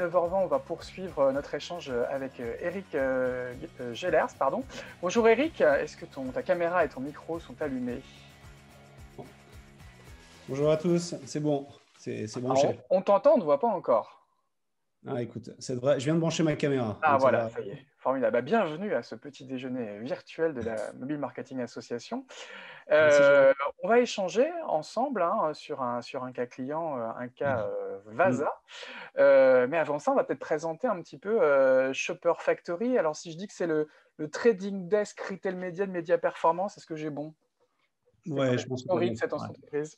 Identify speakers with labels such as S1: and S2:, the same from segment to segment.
S1: 9h20, on va poursuivre notre échange avec Eric Gellers. Pardon. Bonjour Eric, est-ce que ta caméra et ton micro sont allumés?
S2: Bonjour à tous, c'est bon, c'est branché.
S1: On t'entend, on ne voit pas encore.
S2: Ah, écoute, je viens de brancher ma caméra.
S1: Ah
S2: Donc
S1: voilà, ça y est, formidable. Bienvenue à ce petit déjeuner virtuel de la Mobile Marketing Association.
S2: Merci, Jérôme.
S1: On va échanger ensemble sur un cas client, un cas Vasa. Mais avant ça, on va peut-être présenter un petit peu Shopper Factory. Alors, si je dis que c'est le trading desk retail média de Média Performance, est-ce que j'ai bon?
S2: Ouais, je pense que tu as
S1: Historique
S2: bon.
S1: cette
S2: Ouais.
S1: entreprise.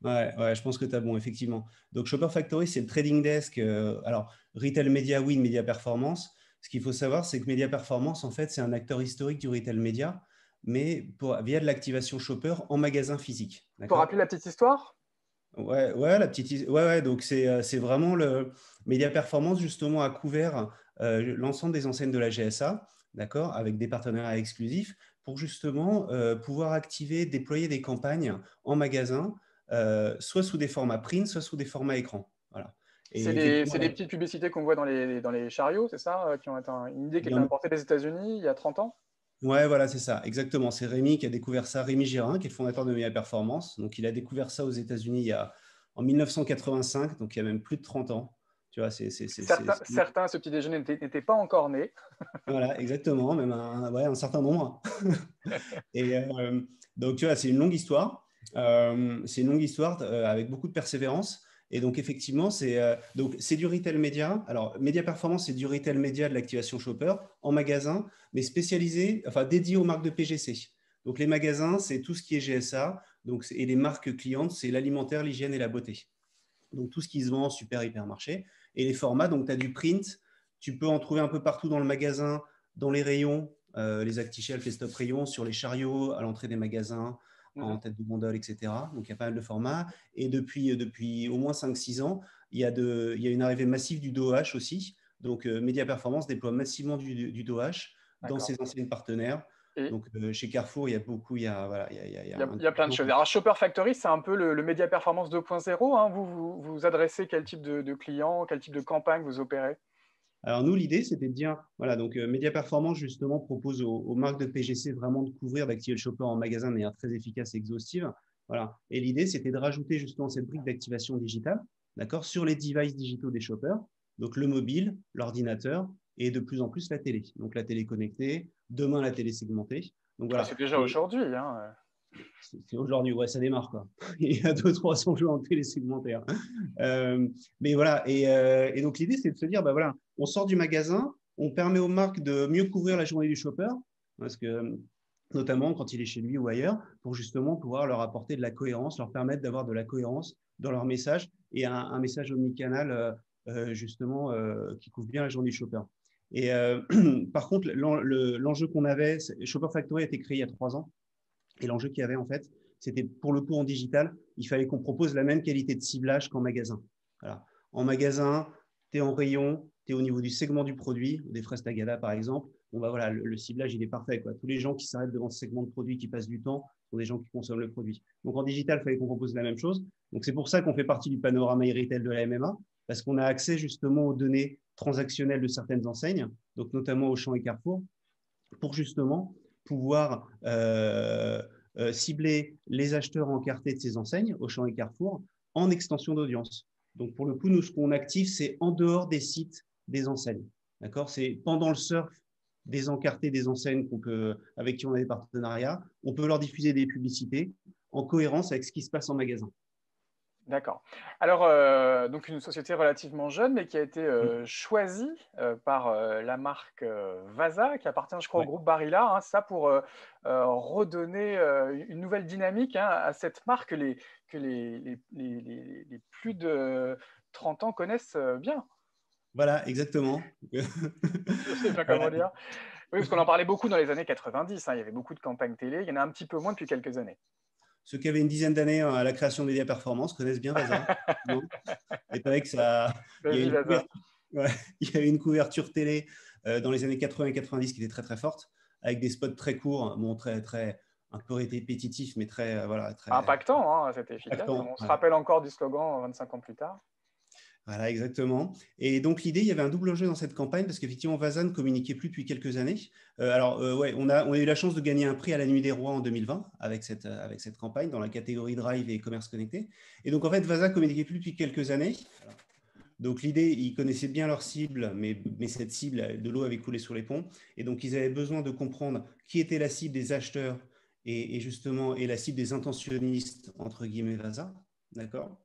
S2: Ouais, je pense que tu as bon, effectivement. Donc, Shopper Factory, c'est le trading desk. Alors, Retail Media, oui, Media Performance. Ce qu'il faut savoir, c'est que Media Performance, en fait, c'est un acteur historique du retail média, mais via de l'activation Shopper en magasin physique.
S1: Pour
S2: D'accord?
S1: rappeler la petite histoire?
S2: Ouais, ouais, donc c'est vraiment le Média Performance justement a couvert l'ensemble des enseignes de la GSA, d'accord, avec des partenariats exclusifs pour justement pouvoir activer, déployer des campagnes en magasin, soit sous des formats print, soit sous des formats écran. Voilà.
S1: C'est
S2: Et
S1: les
S2: effectivement,
S1: petites publicités qu'on voit dans les chariots, c'est ça, qui ont été une idée qui a
S2: il y
S1: été
S2: en a.
S1: importée des États-Unis il y a 30 ans?
S2: Ouais, voilà, c'est ça, exactement. C'est Rémi qui a découvert ça, Rémi Gérin, qui est le fondateur de Média Performance. Donc, il a découvert ça aux États-Unis en 1985, donc il y a même plus de 30 ans. Tu vois,
S1: Certains, ce petit déjeuner n'étaient pas encore nés.
S2: Voilà, exactement, même ouais, un certain nombre. Et donc, tu vois, c'est une longue histoire. C'est une longue histoire avec beaucoup de persévérance. Et donc, effectivement, c'est du retail média. Alors, Média Performance, c'est du retail média de l'activation shopper en magasin, mais spécialisé, enfin dédié aux marques de PGC. Donc, les magasins, c'est tout ce qui est GSA. Donc, et les marques clientes, c'est l'alimentaire, l'hygiène et la beauté. Donc, tout ce qui se vend en super hypermarché. Et les formats, donc, tu as du print. Tu peux en trouver un peu partout dans le magasin, dans les rayons, les acti-shelf, les stop rayons, sur les chariots, à l'entrée des magasins, en tête de gondole, etc. Donc, il y a pas mal de formats. Et depuis au moins 5-6 ans, il y a une arrivée massive du DOH aussi. Donc, Média Performance déploie massivement du DOH dans
S1: D'accord.
S2: ses anciens partenaires.
S1: Et
S2: Donc, chez Carrefour, il y a beaucoup, voilà, il y a un
S1: il y a plein de choses. Alors, Shopper Factory, c'est un peu le Média Performance 2.0. Hein. Vous adressez quel type de clients, quel type de campagne vous opérez?
S2: Alors nous, l'idée, c'était de dire, voilà, donc Média Performance, justement, propose aux marques de PGC vraiment de couvrir, d'activer le shopper en magasin de manière très efficace et exhaustive. Voilà. Et l'idée, c'était de rajouter justement cette brique d'activation digitale, d'accord, sur les devices digitaux des shoppers, donc le mobile, l'ordinateur et de plus en plus la télé. Donc la télé connectée, demain la télé segmentée. Donc
S1: Ah,
S2: voilà.
S1: c'est déjà
S2: Et
S1: aujourd'hui. Hein.
S2: c'est aujourd'hui, ouais, ça démarre quoi. Il y a 200-300 jeux en télé segmentaire. Mais voilà, et donc l'idée, c'est de se dire, bah voilà, on sort du magasin, on permet aux marques de mieux couvrir la journée du shopper, parce que notamment quand il est chez lui ou ailleurs, pour justement pouvoir leur apporter de la cohérence, leur permettre d'avoir de la cohérence dans leur message et un message omnicanal justement qui couvre bien la journée du shopper. Et par contre, l'enjeu qu'on avait, Shopper Factory a été créé il y a 3 ans, et l'enjeu qu'il y avait, en fait, c'était pour le coup en digital, il fallait qu'on propose la même qualité de ciblage qu'en magasin. Voilà. En magasin, tu es en rayon, tu es au niveau du segment du produit, des fraises Tagada par exemple. Bon, bah voilà, le ciblage, il est parfait, quoi. Tous les gens qui s'arrêtent devant ce segment de produit, qui passent du temps, sont des gens qui consomment le produit. Donc en digital, il fallait qu'on propose la même chose. Donc c'est pour ça qu'on fait partie du panorama e-retail de la MMA, parce qu'on a accès justement aux données transactionnelles de certaines enseignes, donc notamment Auchan et Carrefour, pour justement pouvoir cibler les acheteurs encartés de ces enseignes, Auchan et Carrefour, en extension d'audience. Donc, pour le coup, nous, ce qu'on active, c'est en dehors des sites des enseignes. D'accord? C'est pendant le surf des encartés des enseignes avec qui on a des partenariats. On peut leur diffuser des publicités en cohérence avec ce qui se passe en magasin.
S1: D'accord. Alors, donc une société relativement jeune, mais qui a été choisie par la marque Vasa, qui appartient, je crois, au
S2: Ouais.
S1: groupe Barilla, hein, ça pour redonner une nouvelle dynamique hein, à cette marque que les plus de 30 ans connaissent bien.
S2: Voilà, exactement.
S1: Je ne sais pas comment
S2: Voilà.
S1: dire. Oui, parce qu'on en parlait beaucoup dans les années 90, hein, il y avait beaucoup de campagnes télé, il y en a un petit peu moins depuis quelques années.
S2: Ceux qui avaient une dizaine d'années à la création de Média Performance connaissent bien Vasa. Non, et c'est vrai que il y a
S1: Vas-y,
S2: une
S1: Vasa.
S2: couverture, ouais, il y a une couverture télé dans les années 80 et 90 qui était très très forte, avec des spots très courts, bon, très un peu répétitifs, mais très voilà, très
S1: Impactant, hein, c'était efficace.
S2: impactants.
S1: On se
S2: Ouais.
S1: rappelle encore du slogan 25 ans plus tard.
S2: Voilà, exactement. Et donc, l'idée, il y avait un double enjeu dans cette campagne parce qu'effectivement, Vasa ne communiquait plus depuis quelques années. Ouais, on a eu la chance de gagner un prix à la Nuit des Rois en 2020 avec cette campagne dans la catégorie Drive et commerce connecté. Et donc, en fait, Vasa ne communiquait plus depuis quelques années. Donc, l'idée, ils connaissaient bien leur cible, mais cette cible, de l'eau avait coulé sur les ponts. Et donc, ils avaient besoin de comprendre qui était la cible des acheteurs et justement, et la cible des intentionnistes, entre guillemets, Vasa. D'accord.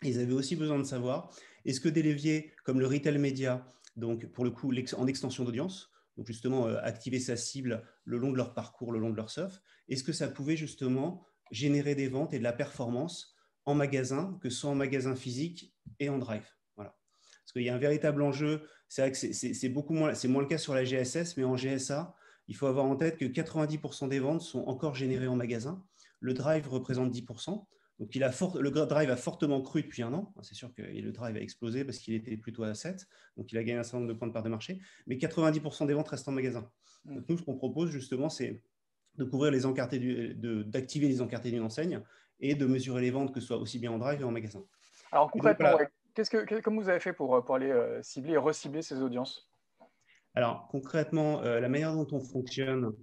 S2: Ils avaient aussi besoin de savoir, est-ce que des leviers comme le retail média, donc pour le coup en extension d'audience, donc justement activer sa cible le long de leur parcours, le long de leur surf, est-ce que ça pouvait justement générer des ventes et de la performance en magasin, que ce soit en magasin physique et en drive. Voilà. Parce qu'il y a un véritable enjeu, c'est vrai que c'est beaucoup moins, c'est moins le cas sur la GSS, mais en GSA, il faut avoir en tête que 90% des ventes sont encore générées en magasin. Le drive représente 10%. Donc, le drive a fortement cru depuis un an. C'est sûr que le drive a explosé parce qu'il était plutôt à 7. Donc, il a gagné un certain nombre de points de part de marché. Mais 90% des ventes restent en magasin. Donc, nous, ce qu'on propose justement, c'est de couvrir les encartés, d'activer les encartés d'une enseigne et de mesurer les ventes, que ce soit aussi bien en drive et en magasin.
S1: Alors
S2: Et donc,
S1: concrètement,
S2: voilà.
S1: ouais, comment vous avez fait pour aller cibler et recibler ces audiences?
S2: Alors, concrètement, la manière dont on fonctionne,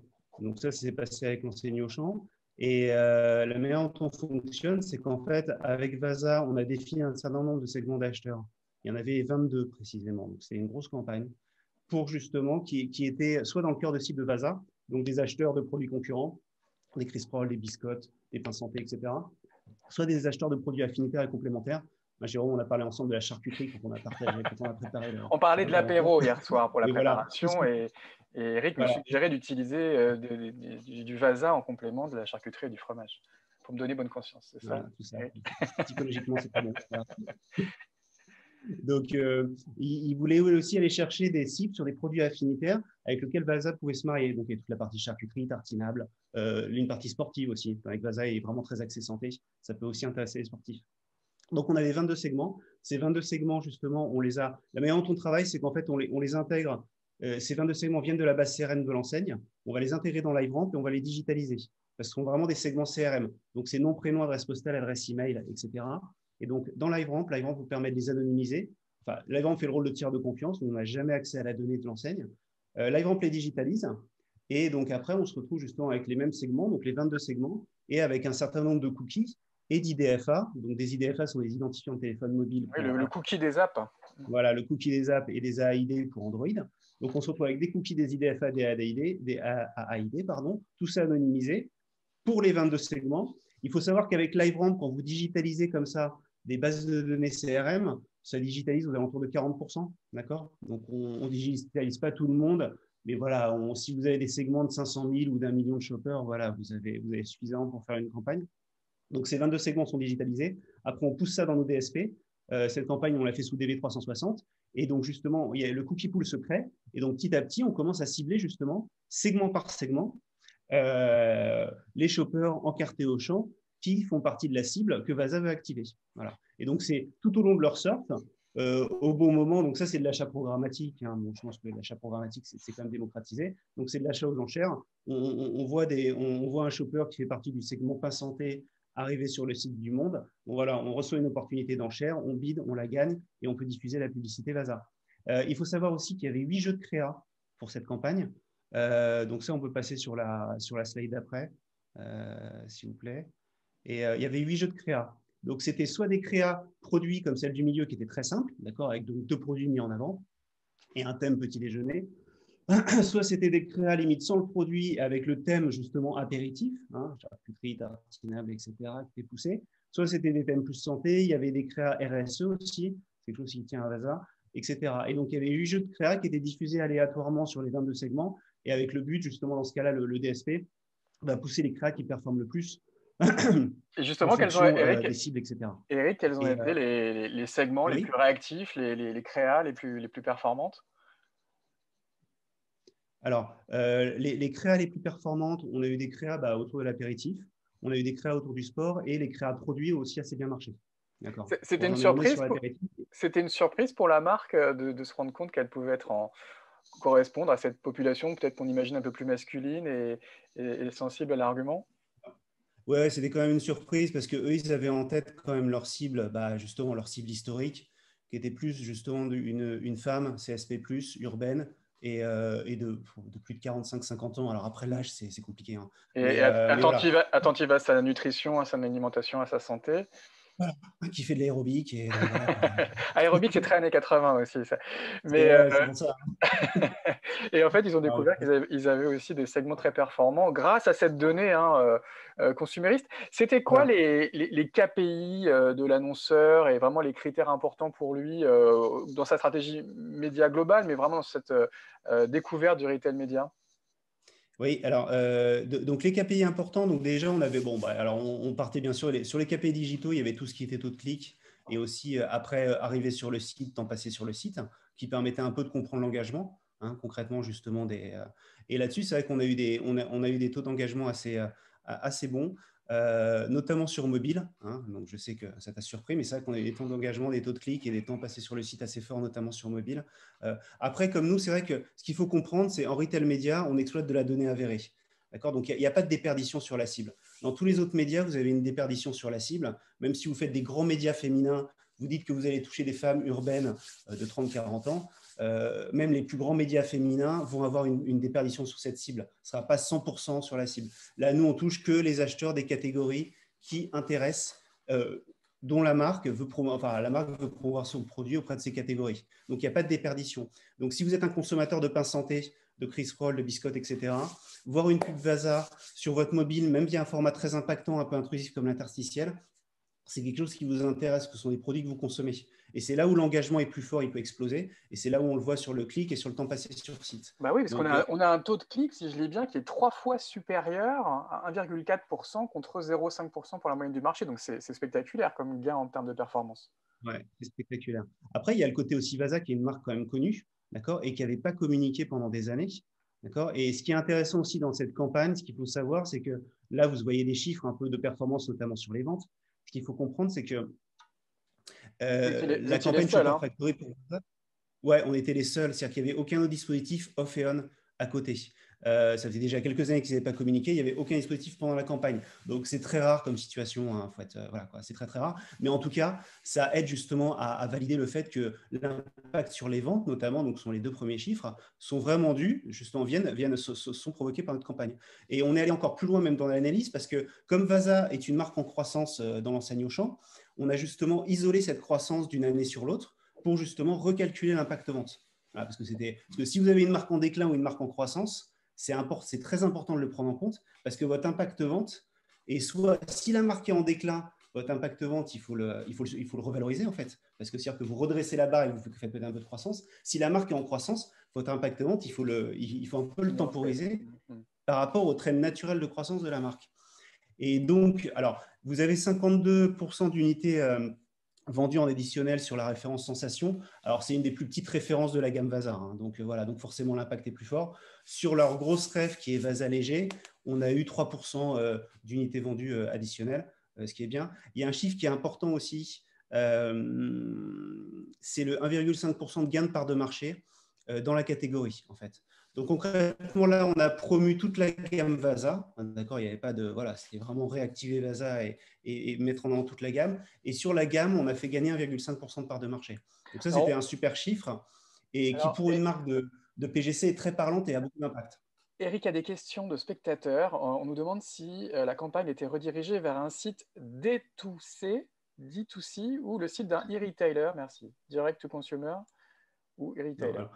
S2: donc ça s'est passé avec l'enseigne Auchan. Et la manière dont on fonctionne, c'est qu'en fait, avec Vasa, on a défini un certain nombre de segments d'acheteurs. Il y en avait 22 précisément. Donc, c'est une grosse campagne pour justement qui étaient soit dans le cœur de cible de Vasa, donc des acheteurs de produits concurrents, des Crisprol, des biscottes, des pains santé, etc., soit des acheteurs de produits affinitaires et complémentaires. Jérôme, on a parlé ensemble de la charcuterie quand on a préparé
S1: On parlait de
S2: le repas.
S1: l'apéro hier soir pour la
S2: Et voilà,
S1: préparation et Eric me
S2: voilà,
S1: suggérait d'utiliser du vasa en complément de la charcuterie et du fromage pour me donner bonne conscience, c'est ça,
S2: voilà, tout ça.
S1: Eric?
S2: Psychologiquement, c'est très bon. Voilà. Donc, il voulait aussi aller chercher des cibles sur des produits affinitaires avec lesquels Vasa pouvait se marier. Donc, il y a toute la partie charcuterie, tartinable, une partie sportive aussi. Avec Vasa, il est vraiment très axé santé. Ça peut aussi intéresser les sportifs. Donc, on avait 22 segments. Ces 22 segments, justement, on les a. La manière dont on travaille, c'est qu'en fait, on les intègre. Ces 22 segments viennent de la base CRM de l'enseigne. On va les intégrer dans LiveRamp et on va les digitaliser. Parce que ce sont vraiment des segments CRM. Donc, c'est nom, prénom, adresse postale, adresse email, etc. Et donc, dans LiveRamp vous permet de les anonymiser. Enfin, LiveRamp fait le rôle de tiers de confiance. On n'a jamais accès à la donnée de l'enseigne. LiveRamp les digitalise. Et donc, après, on se retrouve justement avec les mêmes segments, donc les 22 segments, et avec un certain nombre de cookies et d'IDFA. Donc, des IDFA sont des identifiants de téléphone mobile
S1: Oui,
S2: pour
S1: le cookie des apps.
S2: voilà, le cookie des apps et des AID pour Android. Donc, on se retrouve avec des cookies des IDFA, des AID, pardon, tout ça anonymisé pour les 22 segments. Il faut savoir qu'avec LiveRamp, quand vous digitalisez comme ça des bases de données CRM, ça digitalise aux alentours de 40%. D'accord. Donc, on ne digitalise pas tout le monde. Mais voilà, si vous avez des segments de 500 000 ou d'1 million de shoppers, voilà, vous avez suffisamment pour faire une campagne. Donc, ces 22 segments sont digitalisés. Après, on pousse ça dans nos DSP. Cette campagne, on l'a fait sous DV360. Et donc, justement, le cookie pool se crée. Et donc, petit à petit, on commence à cibler, justement, segment par segment, les shoppers encartés au champ qui font partie de la cible que Vasa veut activer. Voilà. Et donc, c'est tout au long de leur surf, au bon moment. Donc, ça, c'est de l'achat programmatique. Hein. Bon, je pense que l'achat programmatique, c'est quand même démocratisé. Donc, c'est de l'achat aux enchères. On voit un shopper qui fait partie du segment pas santé arriver sur le site du Monde. Bon, voilà, on reçoit une opportunité d'enchère, on bide, on la gagne et on peut diffuser la publicité Vasa. Il faut savoir aussi qu'il y avait 8 jeux de créa pour cette campagne. Donc ça, on peut passer sur la slide d'après, s'il vous plaît. Et il y avait 8 jeux de créa. Donc c'était soit des créas produits comme celle du milieu qui était très simple, d'accord, avec donc 2 produits mis en avant et un thème petit déjeuner. Soit c'était des créas limite sans le produit avec le thème justement apéritif, hein, charcuterie, tartinable, etc., qui était poussé. Soit c'était des thèmes plus santé, il y avait des créas RSE aussi, c'est quelque chose qui tient à Vasa, etc. Et donc il y avait 8 jeux de créas qui étaient diffusés aléatoirement sur les 22 segments et avec le but justement dans ce cas-là, le DSP va pousser les créas qui performent le plus
S1: Et
S2: en
S1: justement,
S2: fonction
S1: Eric,
S2: des cibles, etc.
S1: quels ont
S2: Et
S1: été les segments les plus
S2: oui.
S1: réactifs, les créas les plus performantes?
S2: Alors, les créas les plus performantes, on a eu des créas autour de l'apéritif, on a eu des créas autour du sport et les créas produits ont aussi assez bien marché. D'accord.
S1: C'était
S2: Bon,
S1: une
S2: j'en ai emmené
S1: surprise
S2: sur l'apéritif.
S1: C'était une surprise pour la marque de se rendre compte qu'elle pouvait correspondre à cette population, peut-être qu'on imagine un peu plus masculine et sensible à l'argument.
S2: Ouais, c'était quand même une surprise parce que eux, ils avaient en tête quand même leur cible, justement leur cible historique, qui était plus justement une femme CSP+, urbaine, et de plus de 45-50 ans. Alors après, l'âge, c'est compliqué, hein.
S1: Et
S2: Mais voilà.
S1: attentive à sa nutrition, à son alimentation, à sa santé.
S2: Voilà, qui fait de l'aérobic. Et donc, voilà, quoi.
S1: Aérobic, c'est très années 80 aussi, ça. Mais,
S2: Ouais, c'est pour ça.
S1: et en fait, ils ont
S2: Ah,
S1: découvert qu'ils avaient aussi des segments très performants grâce à cette donnée, hein, consumériste. C'était quoi
S2: voilà.
S1: les KPI de l'annonceur et vraiment les critères importants pour lui dans sa stratégie média globale, mais vraiment dans cette découverte du retail média?
S2: Oui, alors, donc les KPI importants, donc déjà, on avait, bon, bah, alors on partait bien sûr, sur les KPI digitaux, il y avait tout ce qui était taux de clic, et aussi, après, arriver sur le site, temps passé sur le site, qui permettait un peu de comprendre l'engagement, hein, concrètement, justement. Et là-dessus, c'est vrai qu'on a eu on a eu des taux d'engagement assez bons, notamment sur mobile, hein. Donc je sais que ça t'a surpris, mais c'est vrai qu'on a eu des taux d'engagement, des taux de clic et des temps passés sur le site assez forts, notamment sur mobile. Après, comme nous, c'est vrai que ce qu'il faut comprendre, c'est en retail média, on exploite de la donnée avérée. D'accord. Donc, il n'y a pas de déperdition sur la cible. Dans tous les autres médias, vous avez une déperdition sur la cible. Même si vous faites des grands médias féminins, vous dites que vous allez toucher des femmes urbaines de 30-40 ans, même les plus grands médias féminins vont avoir une déperdition sur cette cible. Ce ne sera pas 100% sur la cible. Là, nous, on touche que les acheteurs des catégories qui intéressent, dont la marque veut promouvoir son produit auprès de ces catégories. Donc, il n'y a pas de déperdition. Donc, si vous êtes un consommateur de pain santé, de Chris Roll, de biscottes, etc., voir une pub Vasa sur votre mobile, même via un format très impactant, un peu intrusif comme l'interstitiel, c'est quelque chose qui vous intéresse, que ce sont des produits que vous consommez. Et c'est là où l'engagement est plus fort, il peut exploser. Et c'est là où on le voit sur le clic et sur le temps passé sur site.
S1: Bah oui, parce qu'on
S2: Donc,
S1: a un taux de clic, si je lis bien, qui est 3 fois supérieur à 1,4% contre 0,5% pour la moyenne du marché. Donc c'est spectaculaire comme gain en termes de performance.
S2: ouais, c'est spectaculaire. Après, il y a le côté aussi Vasa, qui est une marque quand même connue, d'accord, et qui n'avait pas communiqué pendant des années. D'accord. Et ce qui est intéressant aussi dans cette campagne, ce qu'il faut savoir, c'est que là, vous voyez des chiffres un peu de performance, notamment sur les ventes. Ce qu'il faut comprendre, c'est que
S1: Vous
S2: la
S1: étiez les
S2: campagne
S1: seuls,
S2: Shopper
S1: hein.
S2: Factory pour Vasa, ouais, on était les seuls, c'est-à-dire qu'il n'y avait aucun autre dispositif off et on à côté. Ça faisait déjà quelques années qu'ils n'avaient pas communiqué, il n'y avait aucun dispositif pendant la campagne. Donc c'est très rare comme situation, hein, faut être, voilà, quoi, c'est très très rare. Mais en tout cas, ça aide justement à valider le fait que l'impact sur les ventes, notamment, donc sont les deux premiers chiffres, sont vraiment dus, justement, sont provoqués par notre campagne. Et on est allé encore plus loin même dans l'analyse parce que comme Vasa est une marque en croissance dans l'enseigne Auchan, on a justement isolé cette croissance d'une année sur l'autre pour justement recalculer l'impact vente. Voilà, parce que si vous avez une marque en déclin ou une marque en croissance, c'est très important de le prendre en compte parce que votre impact vente est soit, si la marque est en déclin, votre impact vente, il faut le revaloriser en fait. Parce que c'est-à-dire que vous redressez la barre et vous faites peut-être un peu de croissance. Si la marque est en croissance, votre impact vente, il faut un peu le temporiser par rapport au trend naturel de croissance de la marque. Et donc, alors, vous avez 52% d'unités vendues en additionnel sur la référence Sensation. Alors, c'est une des plus petites références de la gamme Vasa, hein. Donc, voilà, donc forcément, l'impact est plus fort. Sur leur grosse ref qui est Vasa Léger, on a eu 3% d'unités vendues additionnelles, ce qui est bien. Il y a un chiffre qui est important aussi, c'est le 1,5% de gain de part de marché dans la catégorie, en fait. Donc concrètement, là, on a promu toute la gamme Vasa. D'accord, il n'y avait pas de. Voilà, c'était vraiment réactiver Vasa et mettre en avant toute la gamme. Et sur la gamme, on a fait gagner 1,5% de part de marché. Donc ça, c'était
S1: Alors,
S2: un super chiffre et qui,
S1: alors,
S2: pour une marque de PGC, est très parlante et a beaucoup d'impact.
S1: Eric a des questions de spectateurs. On nous demande si la campagne était redirigée vers un site D2C, D2C ou le site d'un e-retailer. Merci. Direct to consumer ou
S2: Non,
S1: e-retailer.
S2: alors,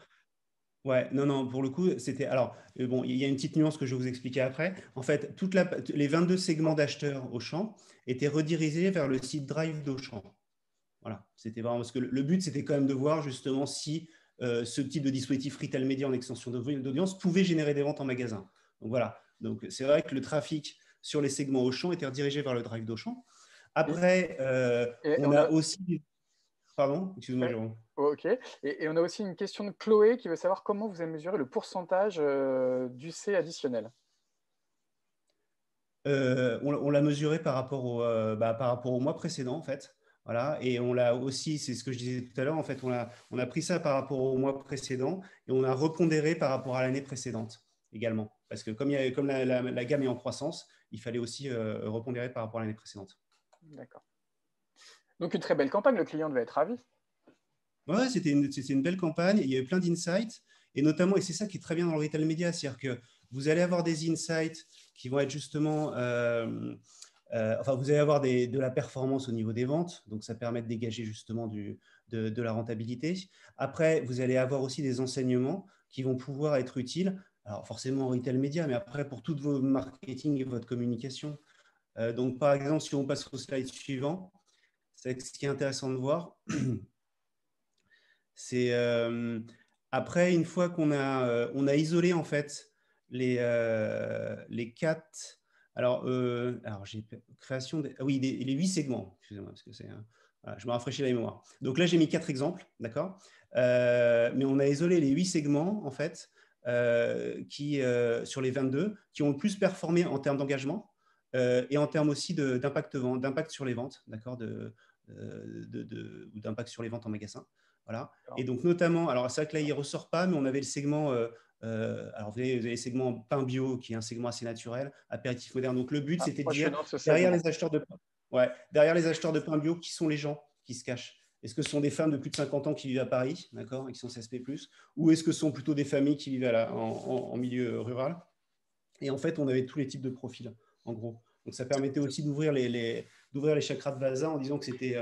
S2: ouais, non, non, pour le coup, c'était. Alors, bon, il y a une petite nuance que je vais vous expliquer après. En fait, les 22 segments d'acheteurs Auchan étaient redirigés vers le site Drive d'Auchan. Voilà, c'était vraiment parce que le but, c'était quand même de voir justement si ce type de dispositif retail média en extension d'audience pouvait générer des ventes en magasin. Donc voilà, donc c'est vrai que le trafic sur les segments Auchan était redirigé vers le drive d'Auchan.
S1: Et,
S2: Après,
S1: et
S2: on
S1: on
S2: a
S1: a,
S2: aussi. Pardon, excuse-moi,
S1: ouais,
S2: Jérôme.
S1: ok. Et on a aussi une question de Chloé qui veut savoir comment vous avez mesuré le pourcentage d'UC additionnel.
S2: On l'a mesuré par rapport au mois précédent, en fait. Voilà. Et on l'a aussi, c'est ce que je disais tout à l'heure, en fait, on a pris ça par rapport au mois précédent et on a repondéré par rapport à l'année précédente également. Parce que comme la gamme est en croissance, il fallait aussi repondérer par rapport à l'année précédente.
S1: D'accord. Donc une très belle campagne, le client devait être ravi.
S2: Ouais, c'était une belle campagne. Il y avait plein d'insights. Et notamment, et c'est ça qui est très bien dans le retail média, c'est-à-dire que vous allez avoir des insights qui vont être justement, enfin, vous allez avoir de la performance au niveau des ventes. Donc, ça permet de dégager justement de la rentabilité. Après, vous allez avoir aussi des enseignements qui vont pouvoir être utiles. Alors, forcément en retail média, mais après, pour tout vos marketing et votre communication. Donc, par exemple, si on passe au slide suivant, c'est ce qui est intéressant de voir. C'est après, une fois on a isolé en fait les quatre. Alors j'ai création oui, les 8 segments. Excusez-moi, parce que voilà, je me rafraîchis la mémoire. Donc là, j'ai mis 4 exemples, d'accord. Mais on a isolé les 8 segments en fait sur les 22 qui ont le plus performé en termes d'engagement et en termes aussi d'impact sur les ventes, d'accord, ou d'impact sur les ventes en magasin. Voilà. Et donc, notamment, alors c'est vrai que là, il ne ressort pas, mais on avait le segment, alors vous avez le segment pain bio, qui est un segment assez naturel, apéritif moderne. Donc, le but,
S1: Ah,
S2: c'était de
S1: moi, je
S2: dire,
S1: note ce
S2: derrière
S1: segment.
S2: les acheteurs de pain, ouais, derrière les acheteurs de pain bio, qui sont les gens qui se cachent? Est-ce que ce sont des femmes de plus de 50 ans qui vivent à Paris, d'accord, et qui sont CSP+, ou est-ce que ce sont plutôt des familles qui vivent en milieu rural? Et en fait, on avait tous les types de profils, en gros. Donc, ça permettait aussi d'ouvrir les chakras de Vasa en disant que c'était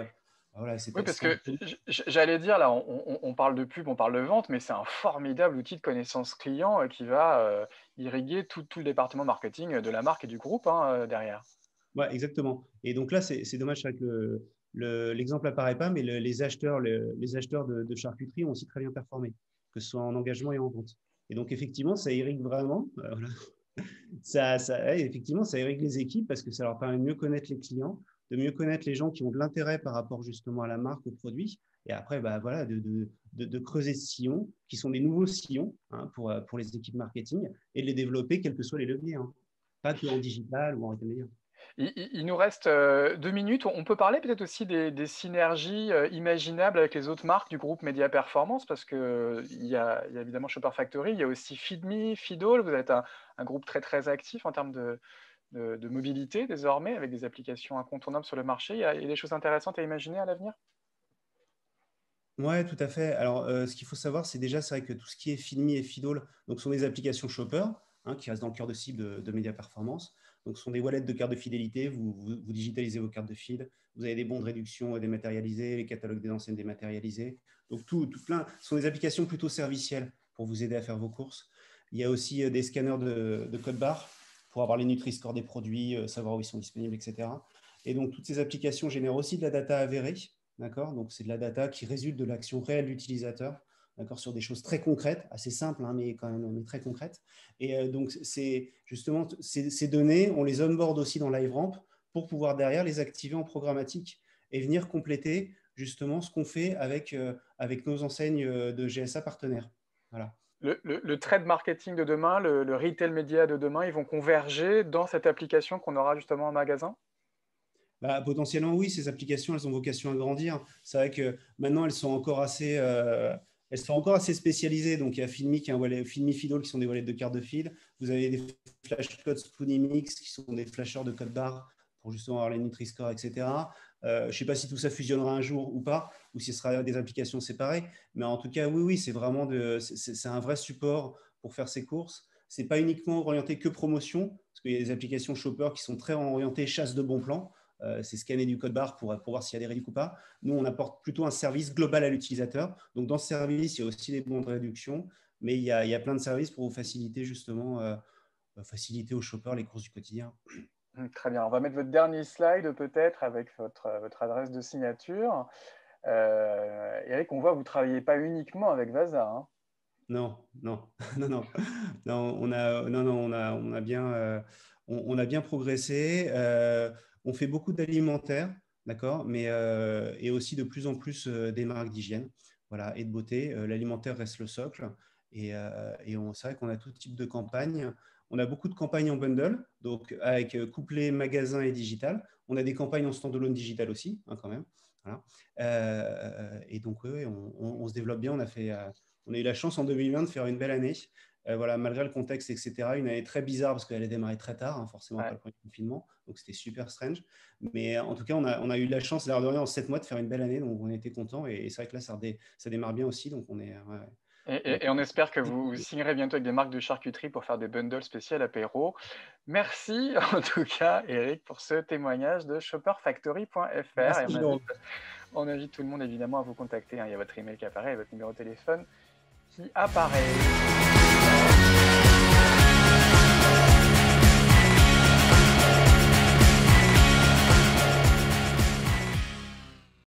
S2: voilà,
S1: Oui,
S2: c'était
S1: parce
S2: un
S1: que
S2: peu.
S1: j'allais dire, là, on parle de pub, on parle de vente, mais c'est un formidable outil de connaissance client qui va irriguer tout le département marketing de la marque et du groupe derrière.
S2: Ouais, exactement. Et donc là, c'est dommage c'est vrai que l'exemple apparaît pas, mais les acheteurs de charcuterie ont aussi très bien performé, que ce soit en engagement et en vente. Et donc, effectivement, ça irrigue vraiment. Voilà. Ouais, effectivement, ça irrigue les équipes parce que ça leur permet de mieux connaître les clients, de mieux connaître les gens qui ont de l'intérêt par rapport justement à la marque, au produit. Et après, bah, voilà, de creuser ce sillon, qui sont des nouveaux sillons hein, pour les équipes marketing, et de les développer, quels que soient les leviers. Hein. Pas que en digital ou en retail media.
S1: Il nous reste 2 minutes. On peut parler peut-être aussi des synergies imaginables avec les autres marques du groupe Média Performance, parce qu'il y a évidemment Shopper Factory, il y a aussi Feedme, Feedall. Vous êtes un groupe très très actif en termes de mobilité désormais, avec des applications incontournables sur le marché. Il y a des choses intéressantes à imaginer à l'avenir?
S2: Ouais, tout à fait. Alors, ce qu'il faut savoir, c'est vrai que tout ce qui est Feedme et Feedall, donc, sont des applications shopper hein, qui restent dans le cœur de cible de Média Performance. Donc, ce sont des wallets de cartes de fidélité. Vous digitalisez vos cartes de feed. Vous avez des bons de réduction dématérialisés, les catalogues des enseignes dématérialisés. Donc, tout plein. Ce sont des applications plutôt servicielles pour vous aider à faire vos courses. Il y a aussi des scanners de code barre pour avoir les Nutri-Score des produits, savoir où ils sont disponibles, etc. Et donc, toutes ces applications génèrent aussi de la data avérée. D'accord. Donc, c'est de la data qui résulte de l'action réelle de l'utilisateur, d'accord, sur des choses très concrètes, assez simples, hein, mais quand même mais très concrètes. Et donc, c'est justement ces données, on les onboard aussi dans LiveRamp pour pouvoir derrière les activer en programmatique et venir compléter justement ce qu'on fait avec nos enseignes de GSA partenaires. Voilà.
S1: Le trade marketing de demain, le retail média de demain, ils vont converger dans cette application qu'on aura justement en magasin?
S2: Bah, potentiellement, oui, ces applications, elles ont vocation à grandir. C'est vrai que maintenant, elles sont encore assez spécialisées. Donc, il y a Feedme, qui est un wallet, Feedme, Feedall, qui sont des wallets de carte de feed. Vous avez des flashcodes Spoonymix, qui sont des flasheurs de code barre pour justement avoir les Nutri-Score, etc. Je ne sais pas si tout ça fusionnera un jour ou pas, ou si ce sera des applications séparées. Mais en tout cas, oui, oui, c'est vraiment c'est un vrai support pour faire ses courses. C'est pas uniquement orienté que promotion, parce qu'il y a des applications shopper qui sont très orientées chasse de bons plans. C'est scanner du code barre pour voir s'il y a des réductions ou pas. Nous, on apporte plutôt un service global à l'utilisateur. Donc, dans ce service, il y a aussi des bons de réduction, mais il y a plein de services pour vous faciliter justement, faciliter aux shoppers les courses du quotidien.
S1: Très bien. On va mettre votre dernier slide peut-être avec votre adresse de signature. Eric, on voit que vous ne travaillez pas uniquement avec Vasa, hein.
S2: Non, non, non, non, non, on a bien progressé. On fait beaucoup d'alimentaire, d'accord, mais et aussi de plus en plus des marques d'hygiène, voilà, et de beauté. L'alimentaire reste le socle, et c'est vrai qu'on a tout type de campagnes. On a beaucoup de campagnes en bundle, donc avec couplé magasin et digital. On a des campagnes en standalone digital aussi, hein, quand même. Voilà. Et donc, oui, on se développe bien. On a eu la chance en 2020 de faire une belle année Voilà, malgré le contexte, etc. Une année très bizarre parce qu'elle a démarré très tard, hein, forcément après le premier confinement. Donc, c'était super strange. Mais en tout cas, on a eu la chance, l'air de rien, en 7 mois, de faire une belle année. Donc, on était contents. Et c'est vrai que là, ça démarre bien aussi. Donc, on est.
S1: Et on espère que vous signerez bientôt avec des marques de charcuterie pour faire des bundles spéciaux apéro. Merci en tout cas, Eric, pour ce témoignage de shopperfactory.fr.
S2: Merci,
S1: Et
S2: Jérôme.
S1: on invite tout le monde évidemment à vous contacter. Il y a votre email qui apparaît et votre numéro de téléphone qui apparaît.